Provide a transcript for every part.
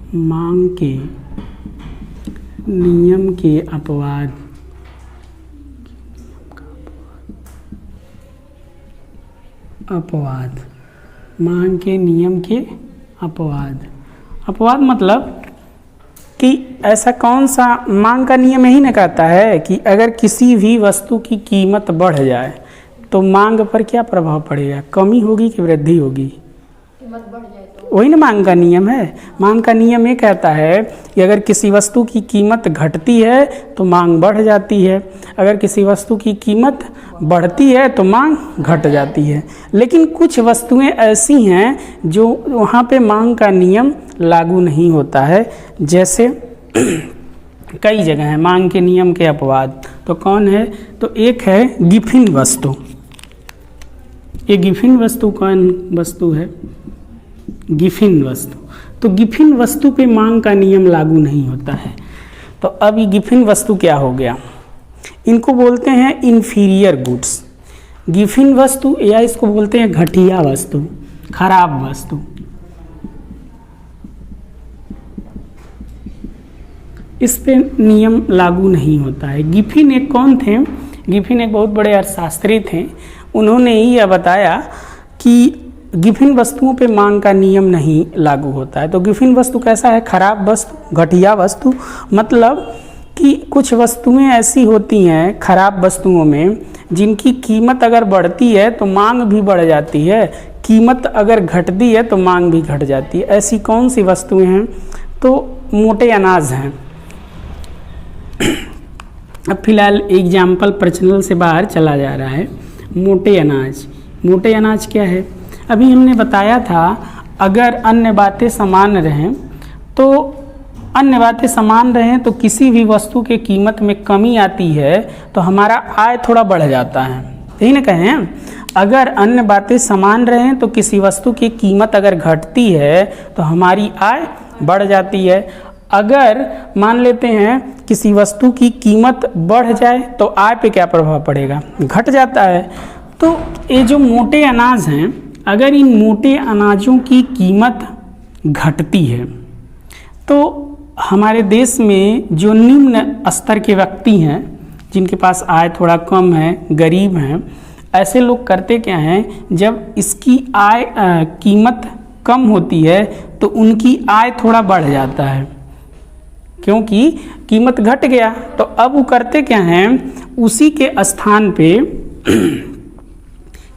मांग के नियम के अपवाद मांग के नियम के अपवाद मतलब कि ऐसा कौन सा मांग का नियम यही ना कहता है कि अगर किसी भी वस्तु की कीमत बढ़ जाए तो मांग पर क्या प्रभाव पड़ेगा, कमी होगी कि वृद्धि होगी। कीमत बढ़ जाए तो वही ना मांग का नियम है। मांग का नियम ये कहता है कि अगर किसी वस्तु की कीमत घटती है तो मांग बढ़ जाती है, अगर किसी वस्तु की कीमत बढ़ती है तो मांग घट जाती है। लेकिन कुछ वस्तुएं ऐसी हैं जो वहाँ पे मांग का नियम लागू नहीं होता है, जैसे कई जगह है मांग के नियम के अपवाद। तो कौन है, तो एक है गिफिन वस्तु। ये गिफिन वस्तु कौन वस्तु है, गिफिन वस्तु। तो गिफिन वस्तु पे मांग का नियम लागू नहीं होता है। तो अब ये गिफिन वस्तु क्या हो गया, इनको बोलते हैं इंफीरियर गुड्स। गिफिन वस्तु या इसको बोलते हैं घटिया वस्तु, खराब वस्तु। इस पे नियम लागू नहीं होता है। गिफिन एक कौन थे, गिफिन एक बहुत बड़े अर्थशास्त्री थे। उन्होंने ही यह बताया कि गिफिन वस्तुओं पे मांग का नियम नहीं लागू होता है। तो गिफिन वस्तु कैसा है, खराब वस्तु, घटिया वस्तु। मतलब कि कुछ वस्तुएं ऐसी होती हैं खराब वस्तुओं में जिनकी कीमत अगर बढ़ती है तो मांग भी बढ़ जाती है, कीमत अगर घटती है तो मांग भी घट जाती है। ऐसी कौन सी वस्तुएं हैं, तो मोटे अनाज हैं। अब फिलहाल एग्जाम्पल प्रचलन से बाहर चला जा रहा है। मोटे अनाज, मोटे अनाज क्या है, अभी हमने बताया था अगर अन्य बातें समान रहें तो किसी भी वस्तु के कीमत में कमी आती है तो हमारा आय थोड़ा बढ़ जाता है, यही ना कहें। अगर अन्य बातें समान रहें तो किसी वस्तु की कीमत अगर घटती है तो हमारी आय बढ़ जाती है। अगर मान लेते हैं किसी वस्तु की कीमत बढ़ जाए तो आय पे क्या प्रभाव पड़ेगा, घट जाता है। तो ये जो मोटे अनाज हैं, अगर इन मोटे अनाजों की कीमत घटती है तो हमारे देश में जो निम्न स्तर के व्यक्ति हैं, जिनके पास आय थोड़ा कम है, गरीब हैं, ऐसे लोग करते क्या हैं, जब इसकी आय कीमत कम होती है तो उनकी आय थोड़ा बढ़ जाता है, क्योंकि कीमत घट गया। तो अब वो करते क्या हैं, उसी के स्थान पे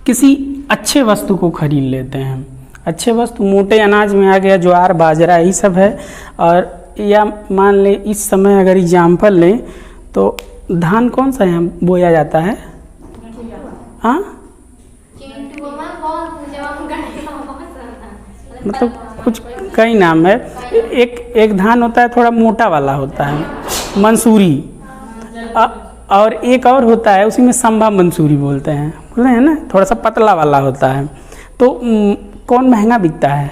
किसी अच्छे वस्तु को खरीद लेते हैं। अच्छे वस्तु मोटे अनाज में आ गया ज्वार, बाजरा, यही सब है। और या मान ले इस समय अगर एग्जाम्पल लें तो धान कौन सा यहाँ बोया जाता है, हाँ मतलब कुछ कई नाम है। एक धान होता है थोड़ा मोटा वाला होता है, मंसूरी, और एक और होता है उसी में संभा मंसूरी बोलते हैं, बोलते हैं ना, थोड़ा सा पतला वाला होता है। तो कौन महंगा बिकता है,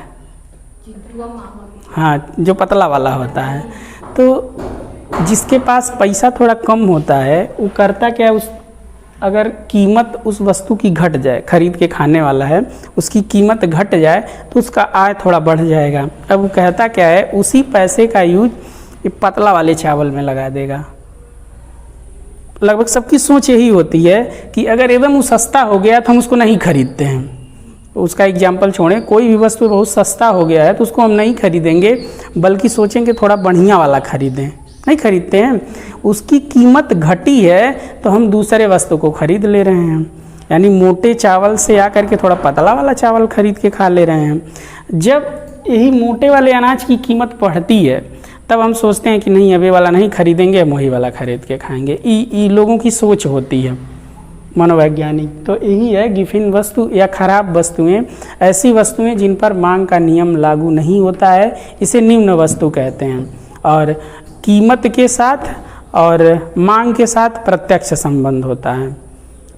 हाँ जो पतला वाला होता है। तो जिसके पास पैसा थोड़ा कम होता है वो करता क्या है, अगर कीमत उस वस्तु की घट जाए, खरीद के खाने वाला है, उसकी कीमत घट जाए तो उसका आय थोड़ा बढ़ जाएगा। अब वो कहता क्या है, उसी पैसे का यूज ये पतला वाले चावल में लगा देगा। लगभग सबकी सोच यही होती है कि अगर एकदम वो सस्ता हो गया तो हम उसको नहीं खरीदते हैं। उसका एग्जाम्पल छोड़ें, कोई भी वस्तु बहुत सस्ता हो गया है तो उसको हम नहीं खरीदेंगे, बल्कि सोचेंगे थोड़ा बढ़िया वाला खरीदें, नहीं खरीदते हैं। उसकी कीमत घटी है तो हम दूसरे वस्तु को खरीद ले रहे हैं, यानी मोटे चावल से आकर के थोड़ा पतला वाला चावल खरीद के खा ले रहे हैं। जब यही मोटे वाले अनाज की कीमत बढ़ती है तब हम सोचते हैं कि नहीं अभी वाला नहीं खरीदेंगे, हम वही वाला खरीद के खाएंगे। ये लोगों की सोच होती है, मनोवैज्ञानिक। तो यही है गिफिन वस्तु या खराब वस्तुएं, ऐसी वस्तुएं जिन पर मांग का नियम लागू नहीं होता है, इसे निम्न वस्तु कहते हैं। और कीमत के साथ और मांग के साथ प्रत्यक्ष संबंध होता है।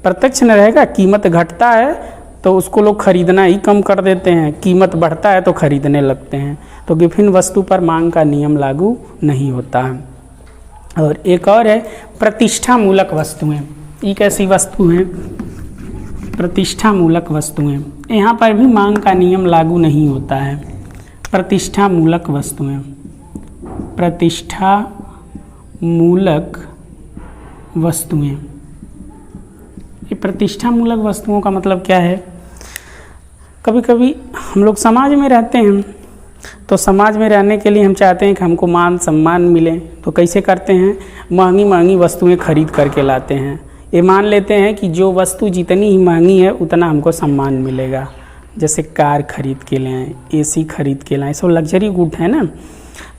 प्रत्यक्ष न रहेगा, कीमत घटता है तो उसको लोग खरीदना ही कम कर देते हैं, कीमत बढ़ता है तो खरीदने लगते हैं। तो गिफिन वस्तु पर मांग का नियम लागू नहीं होता है। और एक और है प्रतिष्ठा मूलक वस्तुएं। ये कैसी वस्तु हैं, प्रतिष्ठा मूलक वस्तुएं। यहाँ पर भी मांग का नियम लागू नहीं होता है। प्रतिष्ठा मूलक वस्तुएं, प्रतिष्ठा मूलक वस्तुएं। ये प्रतिष्ठा मूलक वस्तुओं का मतलब क्या है? कभी कभी हम लोग समाज में रहते हैं, तो समाज में रहने के लिए हम चाहते हैं कि हमको मान सम्मान मिले, तो कैसे करते हैं? महंगी महंगी वस्तुएं खरीद करके लाते हैं। ये मान लेते हैं कि जो वस्तु जितनी ही महंगी है उतना हमको सम्मान मिलेगा। जैसे कार खरीद के लाएँ, एसी खरीद के लाएँ, सब लग्जरी गुड है ना।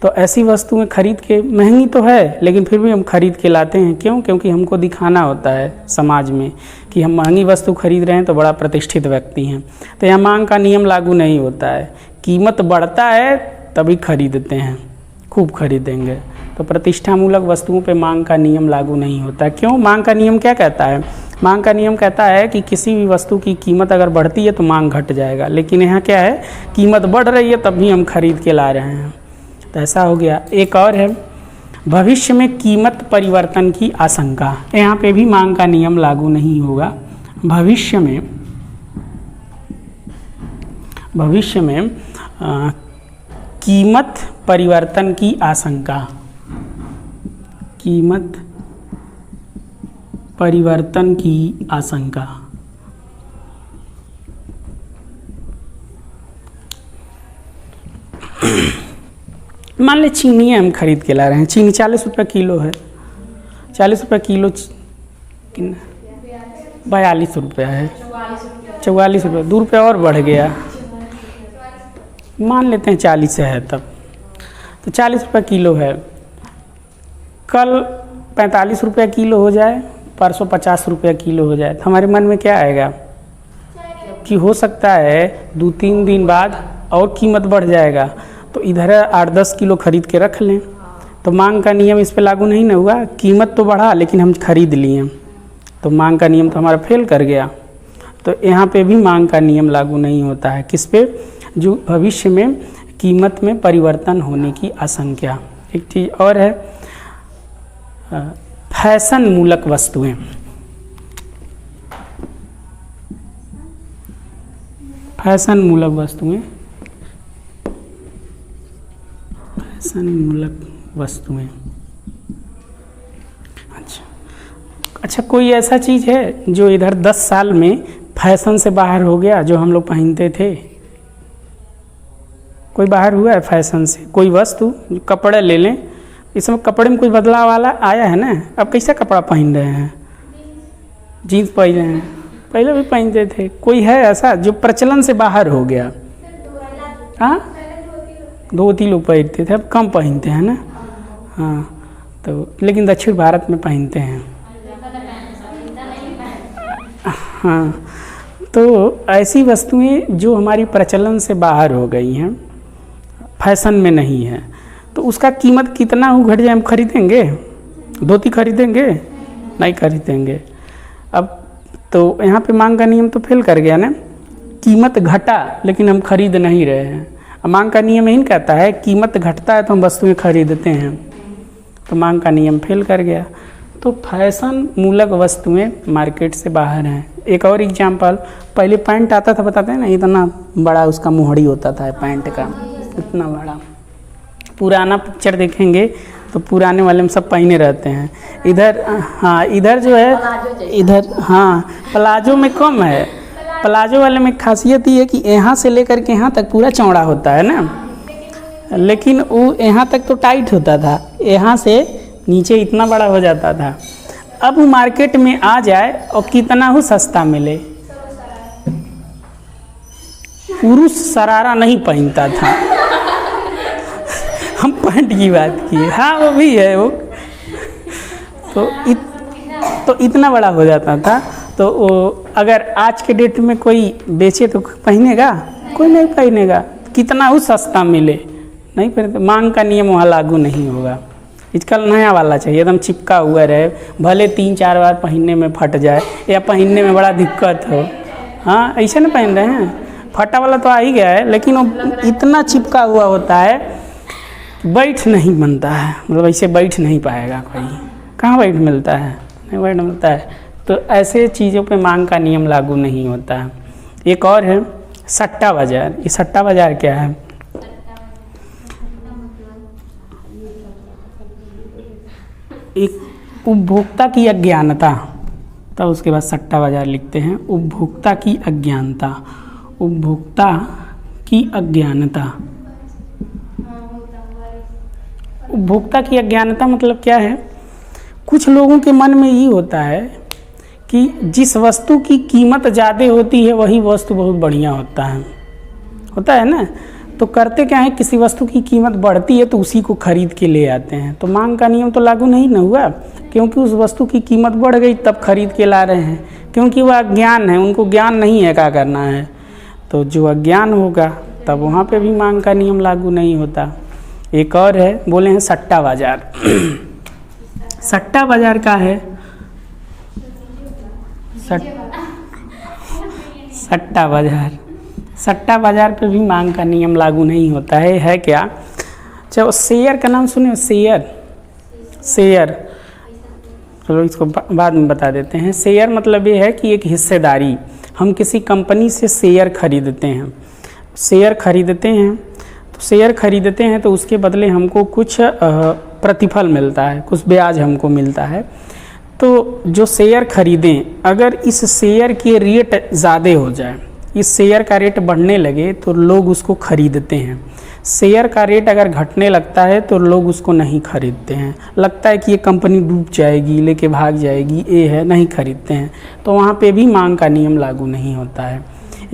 तो ऐसी वस्तुएं खरीद के, महंगी तो है लेकिन फिर भी हम खरीद के लाते हैं। क्यों? क्योंकि हमको दिखाना होता है समाज में कि हम महंगी वस्तु खरीद रहे हैं तो बड़ा प्रतिष्ठित व्यक्ति हैं। तो यहाँ मांग का नियम लागू नहीं होता है। कीमत बढ़ता है तभी खरीदते हैं, खूब खरीदेंगे। तो प्रतिष्ठामूलक वस्तुओं पे मांग का नियम लागू नहीं होता। क्यों? मांग का नियम क्या कहता है? मांग का नियम कहता है कि किसी भी वस्तु की कीमत अगर बढ़ती है तो मांग घट जाएगा। लेकिन यहाँ क्या है? कीमत बढ़ रही है तब भी हम खरीद के ला रहे हैं। तो ऐसा हो गया। एक और है, भविष्य में कीमत परिवर्तन की आशंका। यहाँ पे भी मांग का नियम लागू नहीं होगा। भविष्य में कीमत परिवर्तन की आशंका, कीमत परिवर्तन की आशंका। मान ले चीनी हम खरीद के ला रहे हैं, चीनी 40 रुपये किलो है, 40 रुपये किलो, 42 रुपया है, 44 रुपये, 2 रुपये और बढ़ गया। मान लेते हैं 40 है तब, तो 40 रुपये किलो है। कल 45 रुपये किलो हो जाए, परसों 50 रुपये किलो हो जाए, तो हमारे मन में क्या आएगा कि हो सकता है 2-3 दिन बाद और कीमत बढ़ जाएगा, तो इधर 8-10 किलो खरीद के रख लें। तो मांग का नियम इस पे लागू नहीं ना हुआ। कीमत तो बढ़ा लेकिन हम खरीद लिए, तो मांग का नियम तो हमारा फेल कर गया। तो यहाँ पे भी मांग का नियम लागू नहीं होता है। किस पे? जो भविष्य में कीमत में परिवर्तन होने की आशंका। एक चीज़ और है, फैशन मूलक वस्तुएं। फैशन मूलक वस्तुएं, फैशन मूलक वस्तुएं। अच्छा, कोई ऐसा चीज़ है जो इधर 10 साल में फैशन से बाहर हो गया, जो हम लोग पहनते थे? कोई बाहर हुआ है फैशन से? कोई वस्तु, कपड़े ले लें, इस समय कपड़े में कोई बदलाव वाला आया है ना। अब कैसा कपड़ा पहन रहे हैं? जीन्स पहन रहे हैं, पहले भी पहनते थे। कोई है ऐसा जो प्रचलन से बाहर हो गया? हाँ, धोती लोग पहनते थे, अब कम पहनते हैं ना। हाँ, तो लेकिन दक्षिण भारत में पहनते हैं। हाँ, तो ऐसी वस्तुएं जो हमारी प्रचलन से बाहर हो गई हैं, फैशन में नहीं है, तो उसका कीमत कितना हो घट जाए हम खरीदेंगे? धोती खरीदेंगे? नहीं खरीदेंगे। अब तो यहाँ पे मांग का नियम तो फेल कर गया ना। कीमत घटा लेकिन हम खरीद नहीं रहे हैं। अब मांग का नियम यही कहता है कीमत घटता है तो हम वस्तुएं खरीदते हैं, तो मांग का नियम फेल कर गया। तो फैशन मूलक वस्तुएं मार्केट से बाहर हैं। एक और एग्जाम्पल, पहले पैंट आता था, बताते हैं ना, इतना बड़ा उसका मोहड़ी होता था पैंट का, इतना बड़ा। पुराना पिक्चर देखेंगे तो पुराने वाले में सब पहने रहते हैं। इधर हाँ, इधर जो है, इधर हाँ प्लाजो में कम है। प्लाजो वाले में खासियत ये है कि यहाँ से लेकर के यहाँ तक पूरा चौड़ा होता है ना, लेकिन वो यहाँ तक तो टाइट होता था, यहाँ से नीचे इतना बड़ा हो जाता था। अब वो मार्केट में आ जाए और कितना हो सस्ता मिले। पुरुष शरारा नहीं पहनता था, हम पैंट की बात की। हाँ वो भी है वो, तो इतना बड़ा हो जाता था। तो वो अगर आज के डेट में कोई बेचे तो पहनेगा? कोई नहीं पहनेगा। कितना हो सस्ता मिले, नहीं पहनते। मांग का नियम वहाँ लागू नहीं होगा। आजकल नया वाला चाहिए, एकदम चिपका हुआ रहे, भले 3-4 बार पहनने में फट जाए या पहनने में बड़ा दिक्कत हो। हाँ, ऐसे ना पहन रहे हैं, फटा वाला तो आ ही गया है, लेकिन वो इतना चिपका हुआ होता है, बैठ नहीं बनता है, मतलब ऐसे बैठ नहीं पाएगा कोई। कहाँ बैठ मिलता है? नहीं बैठ मिलता है। तो ऐसे चीज़ों पे मांग का नियम लागू नहीं होता है। एक और है सट्टा बाज़ार। ये सट्टा बाज़ार क्या है? एक उपभोक्ता की अज्ञानता, तब उसके बाद सट्टा बाजार लिखते हैं। उपभोक्ता की अज्ञानता, उपभोक्ता की अज्ञानता। उपभोक्ता की अज्ञानता मतलब क्या है? कुछ लोगों के मन में ये होता है कि जिस वस्तु की कीमत ज़्यादा होती है वही वस्तु बहुत बढ़िया होता है ना। तो करते क्या है, किसी वस्तु की कीमत बढ़ती है तो उसी को खरीद के ले आते हैं। तो मांग का नियम तो लागू नहीं न हुआ, क्योंकि उस वस्तु की कीमत बढ़ गई तब खरीद के ला रहे हैं, क्योंकि वह अज्ञान है, उनको ज्ञान नहीं है क्या करना है। तो जो अज्ञान होगा तब वहाँ पे भी मांग का नियम लागू नहीं होता। एक और है, बोले हैं सट्टा बाजार। सट्टा बाजार का है सट्टा बाजार। सट्टा बाजार पे भी मांग का नियम लागू नहीं होता है क्या? चलो शेयर का नाम सुने, शेयर चलो इसको बाद में बता देते हैं। शेयर मतलब ये है कि एक हिस्सेदारी, हम किसी कंपनी से शेयर खरीदते हैं। शेयर खरीदते हैं तो उसके बदले हमको कुछ प्रतिफल मिलता है, कुछ ब्याज हमको मिलता है। तो जो शेयर खरीदें, अगर इस शेयर के रेट ज़्यादा हो जाए, इस शेयर का रेट बढ़ने लगे तो लोग उसको खरीदते हैं। शेयर का रेट अगर घटने लगता है तो लोग उसको नहीं खरीदते हैं, लगता है कि ये कंपनी डूब जाएगी, लेके भाग जाएगी, ये है, नहीं खरीदते हैं। तो वहाँ पे भी मांग का नियम लागू नहीं होता है।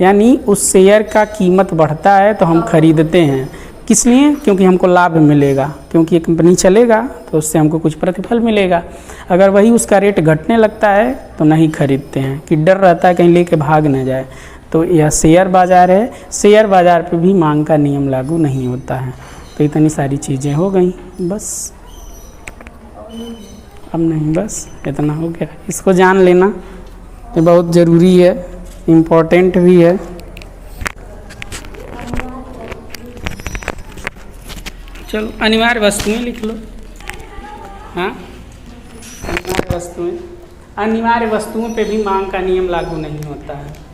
यानी उस शेयर का कीमत बढ़ता है तो हम खरीदते हैं, किस लिए? क्योंकि हमको लाभ मिलेगा, क्योंकि ये कंपनी चलेगा तो उससे हमको कुछ प्रतिफल मिलेगा। अगर वही उसका रेट घटने लगता है तो नहीं खरीदते हैं, कि डर रहता है कहीं लेके भाग न जाए। तो यह शेयर बाज़ार है। शेयर बाज़ार पे भी मांग का नियम लागू नहीं होता है। तो इतनी सारी चीज़ें हो गई, बस अब नहीं, बस इतना हो गया। इसको जान लेना, ये बहुत ज़रूरी है, इम्पोर्टेंट भी है। चलो अनिवार्य वस्तुएं लिख लो। हाँ, अनिवार्य वस्तुएं पे भी मांग का नियम लागू नहीं होता है।